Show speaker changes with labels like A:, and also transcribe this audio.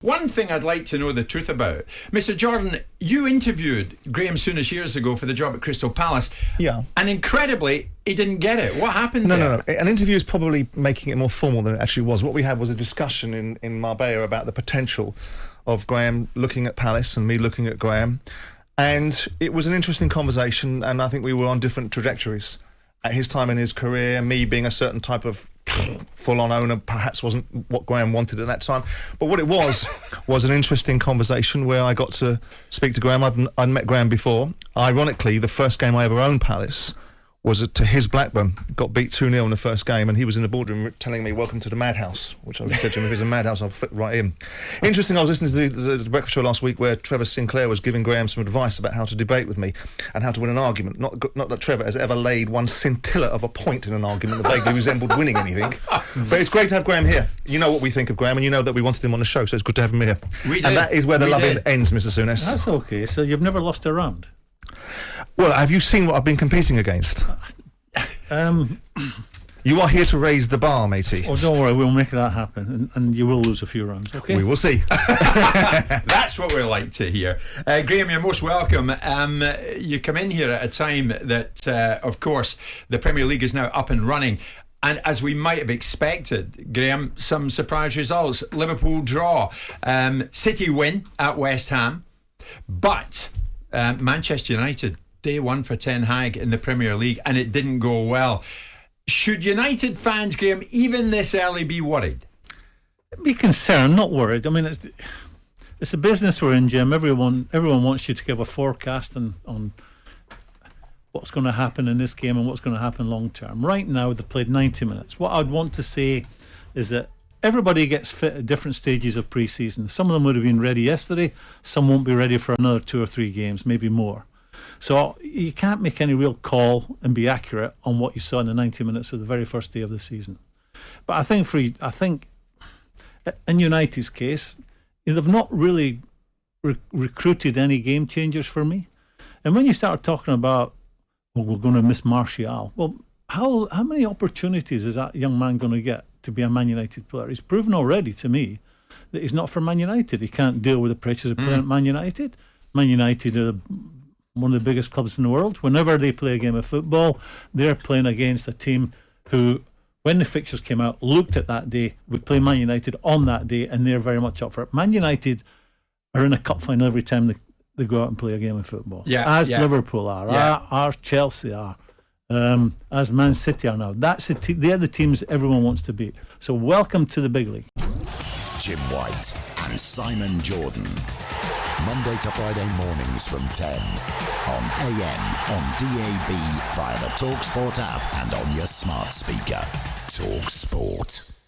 A: One thing I'd like to know the truth about. Mr. Jordan, you interviewed Graeme Souness years ago for the job at Crystal Palace.
B: Yeah.
A: And incredibly, he didn't get it. What happened there?
B: No. An interview is probably making it more formal than it actually was. What we had was a discussion in Marbella about the potential of Graeme looking at Palace and me looking at Graeme. And it was an interesting conversation, and I think we were on different trajectories. At his time in his career, me being a certain type of full-on owner perhaps wasn't what Graeme wanted at that time. But what it was an interesting conversation where I got to speak to Graeme. I'd met Graeme before. Ironically, the first game I ever owned Palace was to his Blackburn. Got beat 2-0 in the first game, and he was in the boardroom telling me, "Welcome to the madhouse," which I said to him, if it's a madhouse, I'll fit right in. Interesting, I was listening to the breakfast show last week where Trevor Sinclair was giving Graeme some advice about how to debate with me and how to win an argument. Not that Trevor has ever laid one scintilla of a point in an argument that vaguely resembled winning anything. But it's great to have Graeme here. You know what we think of Graeme, and you know that we wanted him on the show, so it's good to have him here. And that is where the love ends, Mr. Souness.
C: That's okay. So you've never lost a round?
B: Well, have you seen what I've been competing against? You are here to raise the bar, matey.
C: Oh, don't worry, we'll make that happen, and you will lose a few rounds, okay?
B: We will see.
A: That's what we like to hear. Graeme, you're most welcome. You come in here at a time that, of course, the Premier League is now up and running. And as we might have expected, Graeme, some surprise results. Liverpool draw. City win at West Ham. But Manchester United, day one for Ten Hag in the Premier League, and it didn't go well. Should United fans, Graeme, even this early, be worried?
C: Be concerned, not worried. I mean, it's a business we're in, Jim. Everyone wants you to give a forecast on what's going to happen in this game and what's going to happen long term. Right now, they've played 90 minutes. What I'd want to say is that everybody gets fit at different stages of pre-season. Some of them would have been ready yesterday. Some won't be ready for another 2 or 3 games, maybe more. So you can't make any real call and be accurate on what you saw in the 90 minutes of the very first day of the season. But I think in United's case, they've not really recruited any game changers for me. And when you start talking about, well, we're going to miss Martial, well, how many opportunities is that young man going to get to be a Man United player? He's proven already to me that he's not for Man United. He can't deal with the pressures of playing at Man United. Man United are one of the biggest clubs in the world. Whenever they play a game of football, they're playing against a team who, when the fixtures came out, looked at that day, would play Man United on that day, and they're very much up for it. Man United are in a cup final every time they go out and play a game of football. As Liverpool are, as Chelsea are, as Man City are now. They're the teams everyone wants to beat. So welcome to the big league.
D: Jim White and Simon Jordan. Monday to Friday mornings from 10 on AM, on DAB, via the talkSPORT app and on your smart speaker. talkSPORT.